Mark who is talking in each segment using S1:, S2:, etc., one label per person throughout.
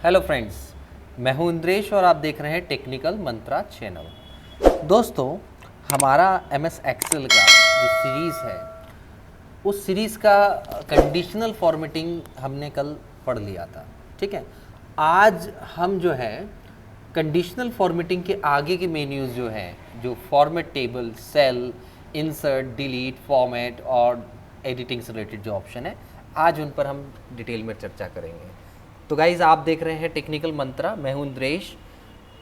S1: Hello friends, मैं हूं इंद्रेश और आप देख रहे हैं टेक्निकल मंत्रा चैनल। दोस्तों, हमारा एमएस एक्सेल का जो सीरीज़ है उस सीरीज़ का कंडीशनल फॉर्मेटिंग हमने कल पढ़ लिया था। ठीक है, आज हम जो है कंडीशनल फॉर्मेटिंग के आगे के मेन्यूज़ जो हैं, जो format table, cell, insert, delete, format और एडिटिंग से रिलेटेड जो ऑप्शन है, आज उन पर हम डिटेल में चर्चा करेंगे। तो गाइज, आप देख रहे हैं टेक्निकल मंत्रा, मैं हूं इंद्रेश।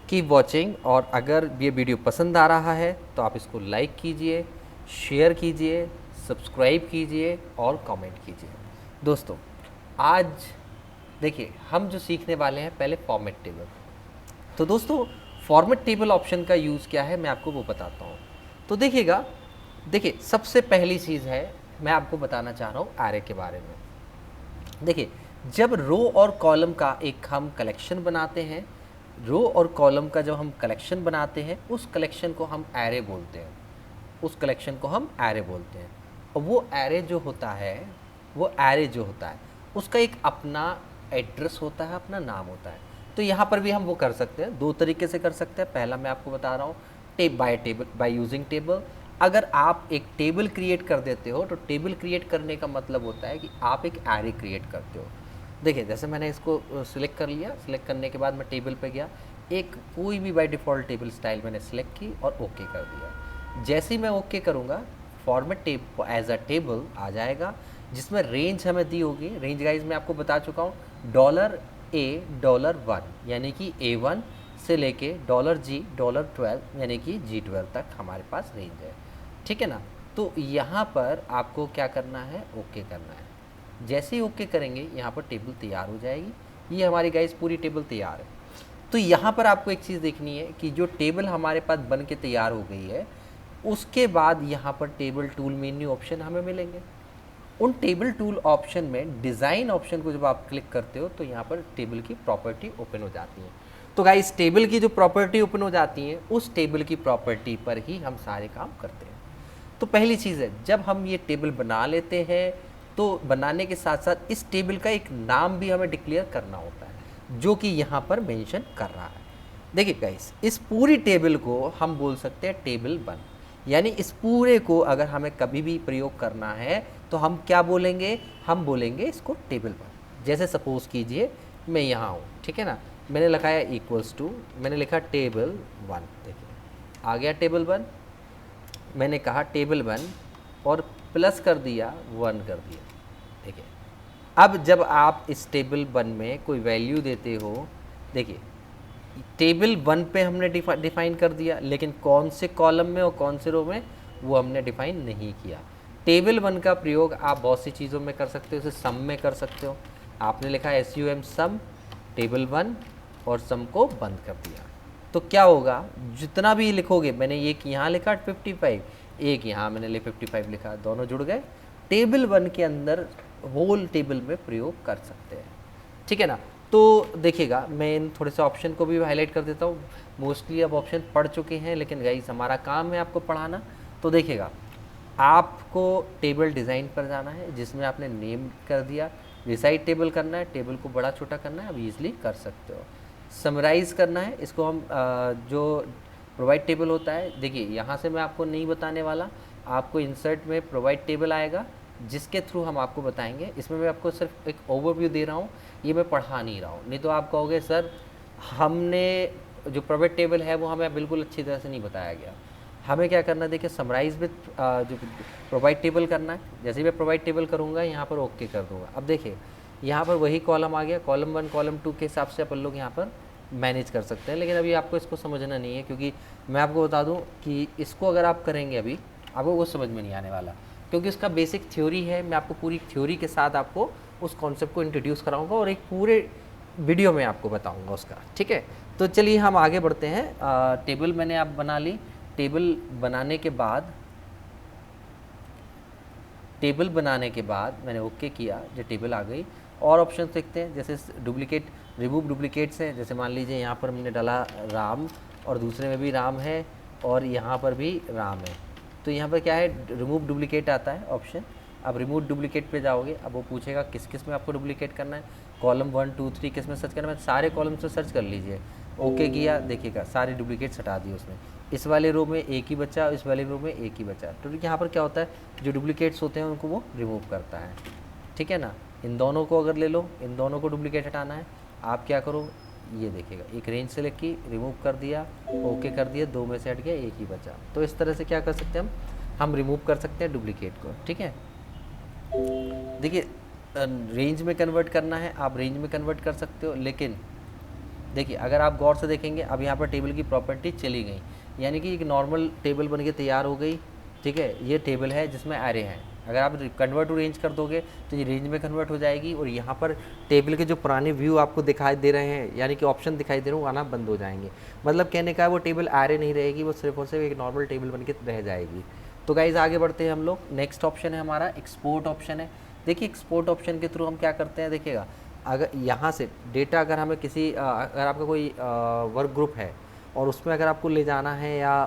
S1: कीप वॉचिंग, और अगर ये वीडियो पसंद आ रहा है तो आप इसको लाइक कीजिए, शेयर कीजिए, सब्सक्राइब कीजिए और कमेंट कीजिए। दोस्तों, आज देखिए हम जो सीखने वाले हैं, पहले फॉर्मेट टेबल। तो दोस्तों, फॉर्मेट टेबल ऑप्शन का यूज़ क्या है मैं आपको वो बताता हूँ। तो देखिएगा, देखिए सबसे पहली चीज़ है, मैं आपको बताना चाह रहा हूँ एरे के बारे में। देखिए, जब रो और कॉलम का एक हम कलेक्शन बनाते हैं, रो और कॉलम का जब हम कलेक्शन बनाते हैं, उस कलेक्शन को हम एरे बोलते हैं। उस कलेक्शन को हम एरे बोलते हैं। और वो एरे जो होता है, उसका एक अपना एड्रेस होता है, अपना नाम होता है। तो यहाँ पर भी हम वो कर सकते हैं, दो तरीके से कर सकते हैं। पहला मैं आपको बता रहा हूँ, टेबल बाय यूजिंग टेबल। अगर आप एक टेबल क्रिएट कर देते हो, तो टेबल क्रिएट करने का मतलब होता है कि आप एक एरे क्रिएट करते हो। देखिए, जैसे मैंने इसको सिलेक्ट कर लिया, सिलेक्ट करने के बाद मैं टेबल पे गया, एक कोई भी बाय डिफ़ॉल्ट टेबल स्टाइल मैंने सिलेक्ट की और ओके कर दिया। जैसे ही मैं ओके करूँगा, फॉर्मेट एज अ टेबल आ जाएगा, जिसमें रेंज हमें दी होगी। रेंज गाइज मैं आपको बता चुका हूँ, $A$1, यानी कि A1 से लेके $G$12 यानी कि G12 तक हमारे पास रेंज है। ठीक है ना। तो यहाँ पर आपको क्या करना है, ओके करना है। जैसे ही ओके करेंगे, यहाँ पर टेबल तैयार हो जाएगी। ये हमारी गाइस पूरी टेबल तैयार है। तो यहाँ पर आपको एक चीज़ देखनी है कि जो टेबल हमारे पास बन के तैयार हो गई है, उसके बाद यहाँ पर टेबल टूल मेन्यू ऑप्शन हमें मिलेंगे। उन टेबल टूल ऑप्शन में डिज़ाइन ऑप्शन को जब आप क्लिक करते हो, तो यहाँ पर टेबल की प्रॉपर्टी ओपन हो जाती है। तो गाइस, टेबल की जो प्रॉपर्टी ओपन हो जाती है, उस टेबल की प्रॉपर्टी पर ही हम सारे काम करते हैं। तो पहली चीज़ है, जब हम ये टेबल बना लेते हैं, तो बनाने के साथ साथ इस टेबल का एक नाम भी हमें डिक्लेयर करना होता है, जो कि यहाँ पर मेंशन कर रहा है। देखिए गाइस, इस पूरी टेबल को हम बोल सकते हैं टेबल 1, यानी इस पूरे को अगर हमें कभी भी प्रयोग करना है तो हम क्या बोलेंगे, हम बोलेंगे इसको टेबल 1। जैसे सपोज कीजिए मैं यहाँ हूँ, ठीक है ना, मैंने लिखा है इक्वल्स टू, मैंने लिखा टेबल 1, देखिए आ गया टेबल 1। मैंने कहा टेबल 1 और प्लस कर दिया 1 कर दिया। देखिए, अब जब आप इस टेबल 1 में कोई वैल्यू देते हो, देखिए टेबल 1 पे हमने डिफाइन कर दिया, लेकिन कौन से कॉलम में और कौन से रो में वो हमने डिफाइन नहीं किया। टेबल 1 का प्रयोग आप बहुत सी चीज़ों में कर सकते हो, जैसे सम में कर सकते हो। आपने लिखा SUM सम टेबल 1 और सम को बंद कर दिया, तो क्या होगा, जितना भी लिखोगे, मैंने एक यहाँ लिखा 55, एक यहाँ मैंने 55 लिखा, दोनों जुड़ गए। टेबल 1 के अंदर होल टेबल में प्रयोग कर सकते हैं। ठीक है ना। तो देखिएगा, मैं इन थोड़े से ऑप्शन को भी हाईलाइट कर देता हूँ। मोस्टली अब ऑप्शन पढ़ चुके हैं, लेकिन गाइस हमारा काम है आपको पढ़ाना। तो देखिएगा, आपको टेबल डिज़ाइन पर जाना है, जिसमें आपने नेम कर दिया। रिसाइड टेबल करना है, टेबल को बड़ा छोटा करना है, आप ईजिली कर सकते हो। समराइज़ करना है, इसको हम जो प्रोवाइड टेबल होता है, देखिए यहाँ से मैं आपको नहीं बताने वाला, आपको इंसर्ट में प्रोवाइड टेबल आएगा, जिसके थ्रू हम आपको बताएंगे। इसमें मैं आपको सिर्फ एक ओवरव्यू दे रहा हूँ, ये मैं पढ़ा नहीं रहा हूँ। नहीं तो आप कहोगे सर, हमने जो प्रोवाइड टेबल है वो हमें बिल्कुल अच्छी तरह से नहीं बताया गया। हमें क्या करना है, देखिए समराइज़ विद जो प्रोवाइड टेबल करना है। जैसे ही मैं प्रोवाइड टेबल करूँगा, यहाँ पर ओके कर दूँगा। अब देखिए, यहाँ पर वही कॉलम आ गया, कॉलम 1 कॉलम 2 के हिसाब से अपन लोग यहाँ पर मैनेज कर सकते हैं। लेकिन अभी आपको इसको समझना नहीं है, क्योंकि मैं आपको बता दूँ कि इसको अगर आप करेंगे अभी, आपको वो समझ में नहीं आने वाला, क्योंकि उसका बेसिक थ्योरी है। मैं आपको पूरी थ्योरी के साथ आपको उस कॉन्सेप्ट को इंट्रोड्यूस कराऊंगा और एक पूरे वीडियो में आपको बताऊंगा उसका। ठीक है, तो चलिए हम आगे बढ़ते हैं। टेबल मैंने आप बना ली। टेबल बनाने के बाद मैंने ओके किया, जो टेबल आ गई। और ऑप्शन देखते हैं, जैसे डुप्लीकेट, रिमूव डुप्लीकेट्स हैं। जैसे मान लीजिए यहाँ पर हमने डाला राम, और दूसरे में भी राम है, और यहाँ पर भी राम है, तो यहाँ पर क्या है, रिमूव डुप्लीकेट आता है ऑप्शन। अब रिमूव डुप्लीकेट पे जाओगे, अब वो पूछेगा किस किस में आपको डुप्लीकेट करना है, कॉलम 1 2 3 किस में सर्च करना है, सारे कॉलम से सर्च कर लीजिए। ओके किया, देखिएगा सारे डुप्लीकेट्स हटा दिए उसने, इस वाले रो में एक ही बचा, इस वाले रो में एक ही बचा। तो यहाँ पर क्या होता है, जो डुप्लीकेट्स होते हैं उनको वो रिमूव करता है, ठीक है ना। इन दोनों को अगर ले लो, इन दोनों को डुप्लीकेट हटाना है, आप क्या करो, ये देखिएगा एक रेंज सेलेक्ट की, रिमूव कर दिया, ओके कर दिया, 2 में से हट गया, एक ही बचा। तो इस तरह से क्या कर सकते हैं हम रिमूव कर सकते हैं डुप्लीकेट को, ठीक है। देखिए रेंज में कन्वर्ट करना है, आप रेंज में कन्वर्ट कर सकते हो, लेकिन देखिए अगर आप गौर से देखेंगे, अब यहाँ पर टेबल की प्रॉपर्टी चली गई, यानी कि एक नॉर्मल टेबल बन के तैयार हो गई, ठीक है। ये टेबल है जिसमें एरे हैं, अगर आप कन्वर्ट टू रेंज कर दोगे तो ये रेंज में कन्वर्ट हो जाएगी, और यहाँ पर टेबल के जो पुराने व्यू आपको दिखाई दे रहे हैं, यानी कि ऑप्शन दिखाई दे रहे हैं, वो आना बंद हो जाएंगे। मतलब कहने का वो टेबल एरे नहीं रहेगी, वो सिर्फ और सिर्फ एक नॉर्मल टेबल बन के रह जाएगी। तो गाइज आगे बढ़ते हैं हम लोग, नेक्स्ट ऑप्शन है हमारा एक्सपोर्ट ऑप्शन है। देखिए एक्सपोर्ट ऑप्शन के थ्रू हम क्या करते हैं, देखिएगा अगर यहाँ से डेटा, अगर हमें किसी अगर आपका कोई वर्क ग्रुप है और उसमें अगर आपको ले जाना है, या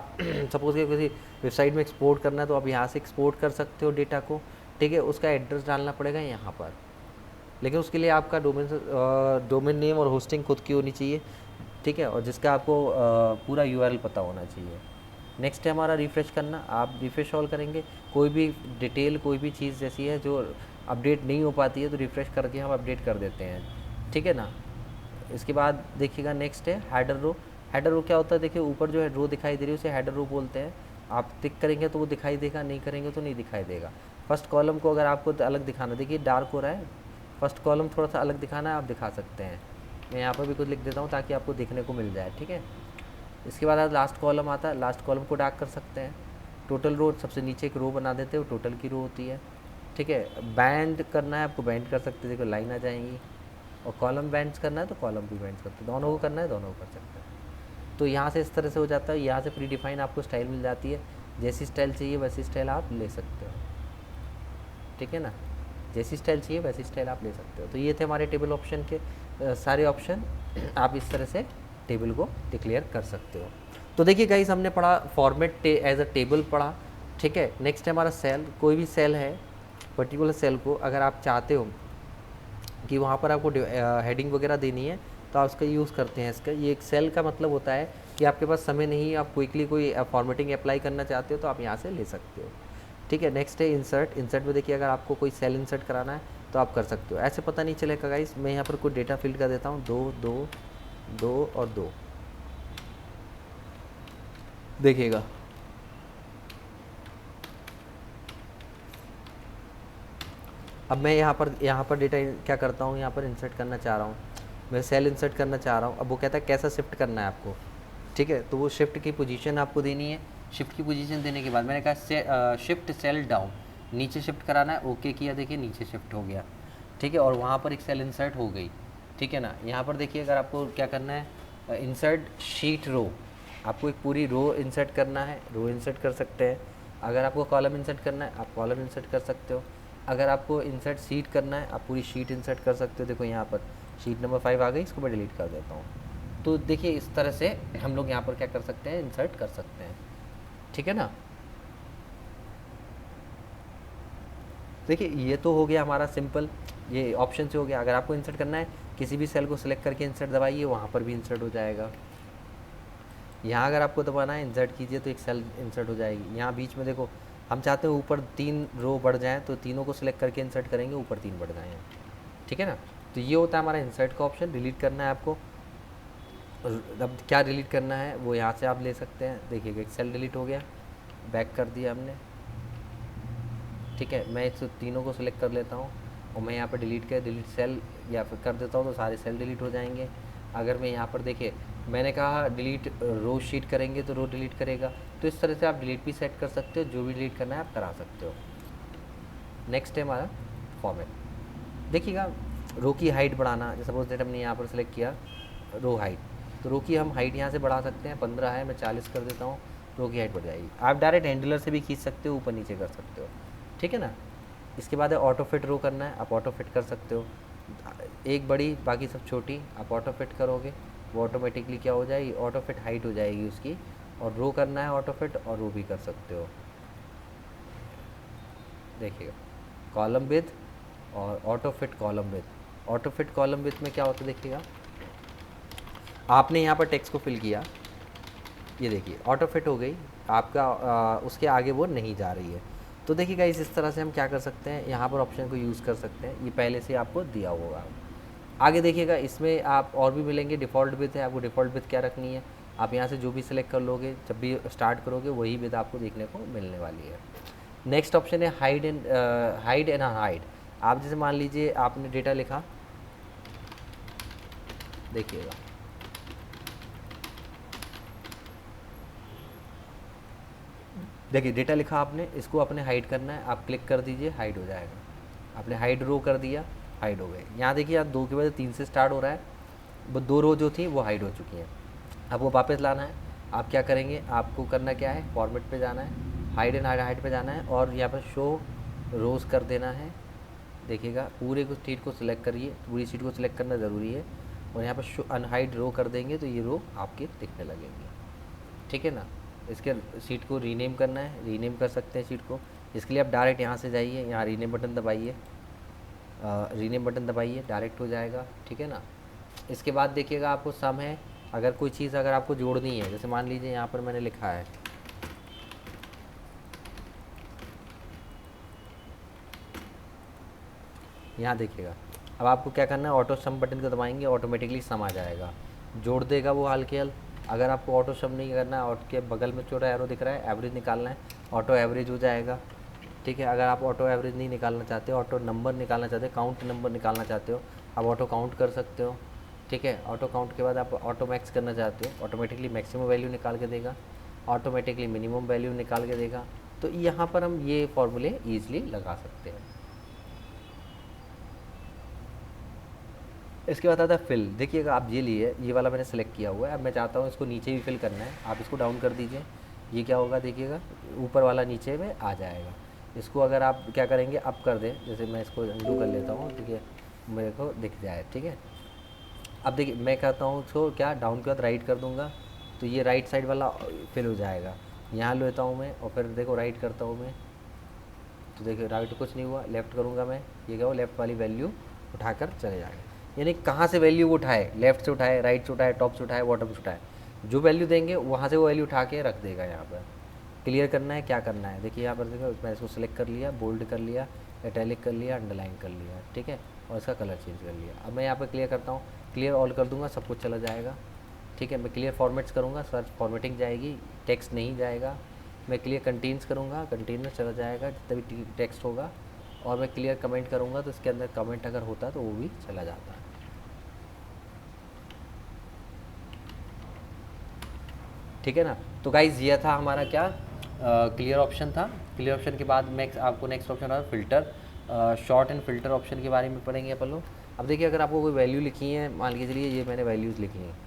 S1: सपोज़ कि किसी वेबसाइट में एक्सपोर्ट करना है, तो आप यहाँ से एक्सपोर्ट कर सकते हो डेटा को, ठीक है। उसका एड्रेस डालना पड़ेगा यहाँ पर, लेकिन उसके लिए आपका डोमेन नेम और होस्टिंग खुद की होनी चाहिए, ठीक है, और जिसका आपको पूरा यूआरएल पता होना चाहिए। नेक्स्ट है हमारा रिफ़्रेश करना, आप रिफ़्रेश ऑल करेंगे, कोई भी डिटेल, कोई भी चीज़ जैसी है जो अपडेट नहीं हो पाती है तो रिफ़्रेश करके हम अपडेट कर देते हैं, ठीक है ना। इसके बाद देखिएगा नेक्स्ट है हेडर रो। हेडर रो क्या होता है, देखिए ऊपर जो है रो दिखाई दे रही है उसे हेडर रो बोलते हैं। आप टिक करेंगे तो वो दिखाई देगा, नहीं करेंगे तो नहीं दिखाई देगा। फर्स्ट कॉलम को अगर आपको अलग दिखाना, देखिए डार्क हो रहा है, फर्स्ट कॉलम थोड़ा सा अलग दिखाना है, आप दिखा सकते हैं। मैं यहाँ पर भी कुछ लिख देता हूँ ताकि आपको देखने को मिल जाए, ठीक है। इसके बाद लास्ट कॉलम आता है, लास्ट कॉलम को डार्क कर सकते हैं। टोटल रो, सबसे नीचे एक रो बना देते हो, टोटल की रो होती है, ठीक है। बैंड करना है आपको, बैंड कर सकते हैं, देखो लाइन आ जाएंगी। और कॉलम बैंड्स करना है तो कॉलम भी बैंड्स करते हैं, दोनों को करना है दोनों को कर सकते हैं। तो यहाँ से इस तरह से हो जाता है, यहाँ से प्री डिफाइन आपको स्टाइल मिल जाती है, जैसी स्टाइल चाहिए वैसी स्टाइल आप ले सकते हो, ठीक है ना। जैसी स्टाइल चाहिए वैसी स्टाइल आप ले सकते हो। तो ये थे हमारे टेबल ऑप्शन के सारे ऑप्शन, आप इस तरह से टेबल को डिक्लेयर कर सकते हो। तो देखिए गाइस हमने पढ़ा फॉर्मेट एज अ टेबल पढ़ा, ठीक है। नेक्स्ट है हमारा सेल। कोई भी सेल है, पर्टिकुलर सेल को अगर आप चाहते हो कि वहाँ पर आपको हेडिंग वगैरह देनी है तो आप उसका यूज़ करते हैं। इसका ये एक सेल का मतलब होता है कि आपके पास समय नहीं, आप क्विकली कोई फॉर्मेटिंग अप्लाई करना चाहते हो तो आप यहाँ से ले सकते हो, ठीक है। नेक्स्ट है इंसर्ट। इंसर्ट में देखिए अगर आपको कोई सेल इंसर्ट कराना है तो आप कर सकते हो, ऐसे पता नहीं चलेगा गाइस। मैं यहाँ पर कोई डेटा फिल कर देता हूँ, 2 2 2 और 2, देखिएगा अब मैं यहाँ पर डेटा क्या करता हूँ, यहाँ पर इंसर्ट करना चाह रहा हूँ, मैं सेल इंसर्ट करना चाह रहा हूँ। अब वो कहता है कैसा शिफ्ट करना है आपको, ठीक है। तो वो शिफ्ट की पोजीशन आपको देनी है। शिफ्ट की पोजीशन देने के बाद मैंने कहा शिफ्ट सेल डाउन, नीचे शिफ्ट कराना है, ओके किया, देखिए नीचे शिफ्ट हो गया, ठीक है। और वहाँ पर एक सेल इंसर्ट हो गई, ठीक है ना। यहाँ पर देखिए अगर आपको क्या करना है, इंसर्ट शीट रो, आपको एक पूरी रो इंसर्ट करना है, रो इंसर्ट कर सकते हैं। अगर आपको कॉलम इंसर्ट करना है आप कॉलम इंसर्ट कर सकते हो। अगर आपको इंसर्ट शीट करना है आप पूरी शीट इंसर्ट कर सकते हो। देखो यहाँ पर शीट नंबर 5 आ गई, इसको मैं डिलीट कर देता हूँ। तो देखिए इस तरह से हम लोग यहाँ पर क्या कर सकते हैं, इंसर्ट कर सकते हैं, ठीक है ना। देखिए ये तो हो गया हमारा सिंपल, ये ऑप्शन से हो गया। अगर आपको इंसर्ट करना है किसी भी सेल को सिलेक्ट करके इंसर्ट दबाइए, वहाँ पर भी इंसर्ट हो जाएगा। यहाँ अगर आपको दबाना है इंसर्ट कीजिए तो एक सेल इंसर्ट हो जाएगी। यहाँ बीच में देखो हम चाहते हैं ऊपर 3 रो बढ़ जाएँ तो तीनों को सिलेक्ट करके इंसर्ट करेंगे, ऊपर 3 बढ़ जाएँ, ठीक है ना। तो ये होता है हमारा इंसर्ट का ऑप्शन। डिलीट करना है आपको, अब क्या डिलीट करना है वो यहाँ से आप ले सकते हैं। देखिएगा एक सेल डिलीट हो गया, बैक कर दिया हमने, ठीक है। मैं इस तीनों को सिलेक्ट कर लेता हूँ और मैं यहाँ पर डिलीट सेल या फिर कर देता हूँ तो सारे सेल डिलीट हो जाएंगे। अगर मैं यहाँ पर देखिए मैंने कहा डिलीट रो शीट करेंगे तो रो डिलीट करेगा। तो इस तरह से आप डिलीट भी सेट कर सकते हो, जो भी डिलीट करना है आप करा सकते हो। नेक्स्ट है हमारा फॉर्मेट। देखिएगा रो की हाइट बढ़ाना, जैसे सपोज दैट हमने यहाँ पर सेलेक्ट किया रो हाइट, तो रो की हम हाइट यहाँ से बढ़ा सकते हैं। 15 है, मैं 40 कर देता हूँ, रो की हाइट बढ़ जाएगी। आप डायरेक्ट हैंडलर से भी खींच सकते हो, ऊपर नीचे कर सकते हो, ठीक है ना। इसके बाद है ऑटो फिट रो करना है, आप ऑटो फिट कर सकते हो। एक बड़ी बाकी सब छोटी, आप ऑटो फिट करोगे वो ऑटोमेटिकली क्या हो जाएगी, ऑटो फिट हाइट हो जाएगी उसकी। और रो करना है ऑटो फिट, और रो भी कर सकते हो। देखिएगा कॉलम विथ और auto fit column with. Auto fit column with में क्या होता है देखिएगा, आपने यहाँ पर टेक्स्ट को फिल किया, ये देखिए ऑटो फिट हो गई आपका, उसके आगे वो नहीं जा रही है। तो देखिए गाइस इस तरह से हम क्या कर सकते हैं, यहाँ पर ऑप्शन को यूज़ कर सकते हैं, ये पहले से आपको दिया होगा। आगे देखिएगा इसमें आप और भी मिलेंगे, डिफ़ॉल्ट विथ है, आपको डिफ़ॉल्ट विथ क्या रखनी है, आप यहाँ से जो भी सिलेक्ट कर लोगे जब भी स्टार्ट करोगे वही विथ आपको देखने को मिलने वाली है। नेक्स्ट ऑप्शन है हाइड एंड हाइड। आप जैसे मान लीजिए आपने डेटा लिखा, देखिएगा देखिए डेटा लिखा आपने, इसको अपने हाइड करना है, आप क्लिक कर दीजिए, हाइड हो जाएगा। आपने हाइड रो कर दिया, हाइड हो गए। यहाँ देखिए आप 2 के बजाय 3 से स्टार्ट हो रहा है, वो 2 रो जो थी वो हाइड हो चुकी हैं। अब वो वापस लाना है, आप क्या करेंगे, आपको करना क्या है, फॉर्मेट पे जाना है, हाइड एंड हाइड पे जाना है और यहाँ पर शो रोज़ कर देना है। देखिएगा पूरे को शीट को सिलेक्ट करिए, पूरी शीट को सिलेक्ट करना ज़रूरी है और यहाँ पर शो अनहाइड रो कर देंगे तो ये रो आपके दिखने लगेंगी, ठीक है ना। इसके शीट को रीनेम करना है, रीनेम कर सकते हैं शीट को। इसके लिए आप डायरेक्ट यहाँ से जाइए, यहाँ रीनेम बटन दबाइए, रीनेम बटन दबाइए, डायरेक्ट हो जाएगा, ठीक है ना। इसके बाद देखिएगा आपको सम है, अगर कोई चीज़ अगर आपको जोड़नी है, जैसे मान लीजिए यहाँ पर मैंने लिखा है यहाँ देखिएगा, अब आपको क्या करना है, ऑटो सम बटन को दबाएंगे, ऑटोमेटिकली सम आ जाएगा, जोड़ देगा वो हाल के हाल। अगर आपको ऑटो सम नहीं करना है, ऑटो के बगल में छोटा एरो दिख रहा है, एवरेज निकालना है, ऑटो एवरेज हो जाएगा, ठीक है। अगर आप ऑटो एवरेज नहीं निकालना चाहते हो, ऑटो नंबर निकालना चाहते हो, काउंट नंबर निकालना चाहते हो, आप ऑटो काउंट कर सकते हो, ठीक है। ऑटो काउंट के बाद आप ऑटो मैक्स करना चाहते हो, ऑटोमेटिकली मैक्सिमम वैल्यू निकाल के देगा, ऑटोमेटिकली मिनिमम वैल्यू निकाल के देगा। तो यहाँ पर हम ये फॉर्मूले ईजिली लगा सकते हैं। इसके बाद आता है फिल। देखिएगा आप ये लिए, ये वाला मैंने सेलेक्ट किया हुआ है, अब मैं चाहता हूँ इसको नीचे भी फिल करना है, आप इसको डाउन कर दीजिए, ये क्या होगा देखिएगा, ऊपर वाला नीचे में आ जाएगा। इसको अगर आप क्या करेंगे, अप कर दें, जैसे मैं इसको अंडू कर लेता हूँ, ठीक है, मेरे को दिख जाए, ठीक है। अब देखिए मैं कहता हूँ इसको क्या, डाउन के बाद राइट कर दूँगा तो ये राइट साइड वाला फिल हो जाएगा। यहाँ लेता हूँ मैं और फिर देखो राइट करता हूँ मैं, तो देखिए राइट कुछ नहीं हुआ, लेफ़्ट करूँगा मैं, ये क्या हो, लेफ़्ट वाली वैल्यू उठाकर चले जाएगा। यानी कहाँ से वैल्यू वो उठाए, लेफ़्ट से उठाए, राइट से उठाए, टॉप से उठाए, बॉटम से उठाए, जो वैल्यू देंगे वहाँ से वो वैल्यू उठा के रख देगा। यहाँ पर क्लियर करना है, क्या करना है, देखिए यहाँ पर देखो मैंने इसको सेलेक्ट कर लिया, बोल्ड कर लिया, इटैलिक कर लिया, अंडरलाइन कर लिया, ठीक है, और इसका कलर चेंज कर लिया। अब मैं यहाँ पर क्लियर करता हूँ, क्लियर ऑल कर दूँगा, सब कुछ चला जाएगा, ठीक है। मैं क्लियर फॉर्मेट्स करूँगा, सर्च फॉर्मेटिंग जाएगी, टेक्स्ट नहीं जाएगा। मैं क्लियर कंटेन्स करूँगा, कंटेनर चला जाएगा जितना भी टेक्स्ट होगा, और मैं क्लियर कमेंट करूँगा तो इसके अंदर कमेंट अगर होता तो वो भी चला जाता है, ठीक है ना। तो गाइज़ ये था हमारा क्या, क्लियर ऑप्शन था। क्लियर ऑप्शन के बाद नेक्स्ट आपको नेक्स्ट ऑप्शन आ filter, sort and filter option के बारे में पढ़ेंगे अपन लोग। अब देखिए अगर आपको कोई वैल्यू लिखी है, मान के चलिए ये मैंने वैल्यूज़ लिखी हैं,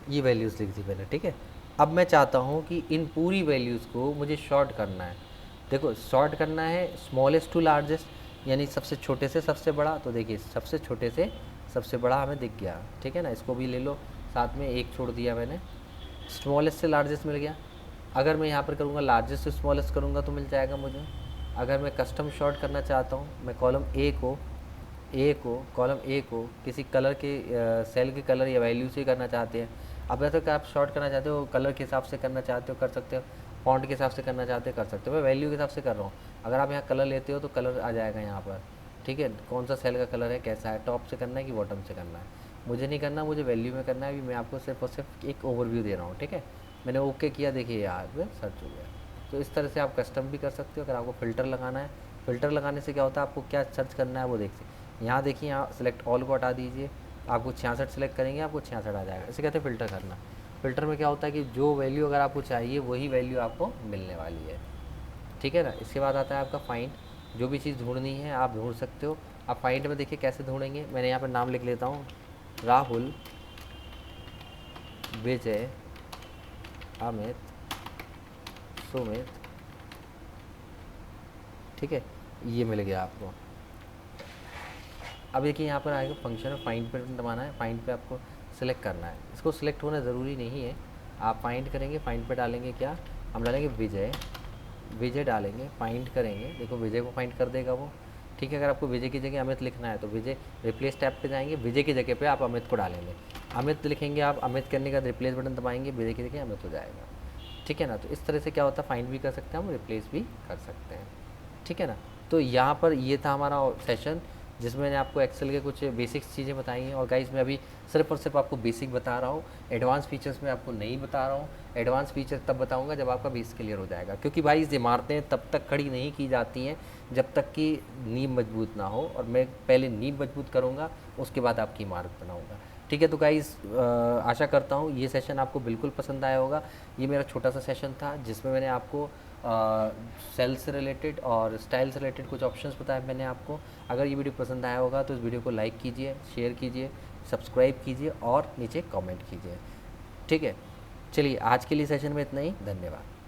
S1: ये वैल्यूज़ लिख दी मैंने, ठीक है। अब मैं चाहता हूँ कि इन पूरी वैल्यूज़ को मुझे शॉर्ट करना है। देखो शॉर्ट करना है स्मॉलेस्ट टू लार्जेस्ट, यानी सबसे छोटे से सबसे बड़ा। तो देखिए सबसे छोटे से सबसे बड़ा हमें दिख गया, ठीक है ना, इसको भी ले लो, साथ में एक छोड़ दिया मैंने, स्मॉलेस्ट से लार्जेस्ट मिल गया। अगर मैं यहाँ पर करूँगा लार्जेस्ट से स्मॉलेस्ट करूँगा तो मिल जाएगा मुझे। अगर मैं कस्टम शॉर्ट करना चाहता हूँ, मैं कॉलम कॉलम ए को किसी कलर के सेल के कलर या वैल्यू से करना चाहते हैं। अब ऐसा कि आप शॉर्ट करना चाहते हो, कलर के हिसाब से करना चाहते हो कर सकते हो, फॉन्ट के हिसाब से करना चाहते हो कर सकते हो। मैं वैल्यू के हिसाब से कर रहा हूँ। अगर आप यहाँ कलर लेते हो तो कलर आ जाएगा यहाँ पर, ठीक है, कौन सा सेल का कलर है, कैसा है, टॉप से करना है कि बॉटम से करना है। मुझे नहीं करना, मुझे वैल्यू में करना है। अभी मैं आपको सिर्फ और सिर्फ एक ओवरव्यू दे रहा हूँ, ठीक है। मैंने ओके किया, देखिए यहाँ पर सर्च हो गया। तो इस तरह से आप कस्टम भी कर सकते हो। अगर आपको फ़िल्टर लगाना है, फ़िल्टर लगाने से क्या होता है, आपको क्या सर्च करना है वो देखिए। यहाँ देखिए, यहाँ सेलेक्ट ऑल को हटा दीजिए, आपको 66 सेलेक्ट करेंगे, आपको 66 आ जाएगा। इसे कहते हैं फ़िल्टर करना। फ़िल्टर में क्या होता है कि जो वैल्यू अगर आपको चाहिए वही वैल्यू आपको मिलने वाली है, ठीक है ना। इसके बाद आता है आपका फाइंड, जो भी चीज़ ढूंढनी है आप ढूंढ सकते हो। आप फाइंड में देखिए कैसे ढूंढेंगे, मैंने यहाँ पर नाम लिख लेता हूँ, राहुल विजय, अमित, सुमित, ठीक है, ये मिल गया आपको। अब देखिए यहाँ पर आएगा फंक्शन में फाइंड पे दबाना है, फाइंड पे आपको सिलेक्ट करना है। इसको सिलेक्ट होना ज़रूरी नहीं है, आप फाइंड करेंगे, फाइंड पे डालेंगे क्या, हम डालेंगे विजय, विजय डालेंगे, फाइंड करेंगे, देखो विजय को फाइंड कर देगा वो, ठीक है। अगर आपको विजय की जगह अमित लिखना है तो विजय रिप्लेस टैब पे जाएंगे, विजय की जगह पे आप अमित को डालेंगे, अमित लिखेंगे आप, अमित करने का रिप्लेस बटन दबाएंगे, विजय की जगह अमित हो जाएगा, ठीक है ना। तो इस तरह से क्या होता है, फाइंड भी कर सकते हैं हम, रिप्लेस भी कर सकते हैं, ठीक है ना। तो यहाँ पर ये था हमारा सेशन जिसमें मैंने आपको एक्सेल के कुछ बेसिक्स चीज़ें बताई हैं। और गाइस मैं अभी सिर्फ और सिर्फ आपको बेसिक बता रहा हूँ, एडवांस फीचर्स में आपको नहीं बता रहा हूँ। एडवांस फीचर तब बताऊँगा जब आपका बेस क्लियर हो जाएगा, क्योंकि भाई इस इमारतें तब तक खड़ी नहीं की जाती हैं जब तक कि नींव मजबूत ना हो, और मैं पहले नींव मजबूत करूँगा उसके बाद आपकी इमारत बनाऊँगा, ठीक है। तो गाइस आशा करता हूँ ये सेशन आपको बिल्कुल पसंद आया होगा। ये मेरा छोटा सा सेशन था जिसमें मैंने आपको सेल से रिलेटेड और स्टाइल से रिलेटेड कुछ ऑप्शंस बताए मैंने आपको। अगर ये वीडियो पसंद आया होगा तो इस वीडियो को लाइक कीजिए, शेयर कीजिए, सब्सक्राइब कीजिए और नीचे कमेंट कीजिए, ठीक है। चलिए आज के लिए सेशन में इतना ही, धन्यवाद।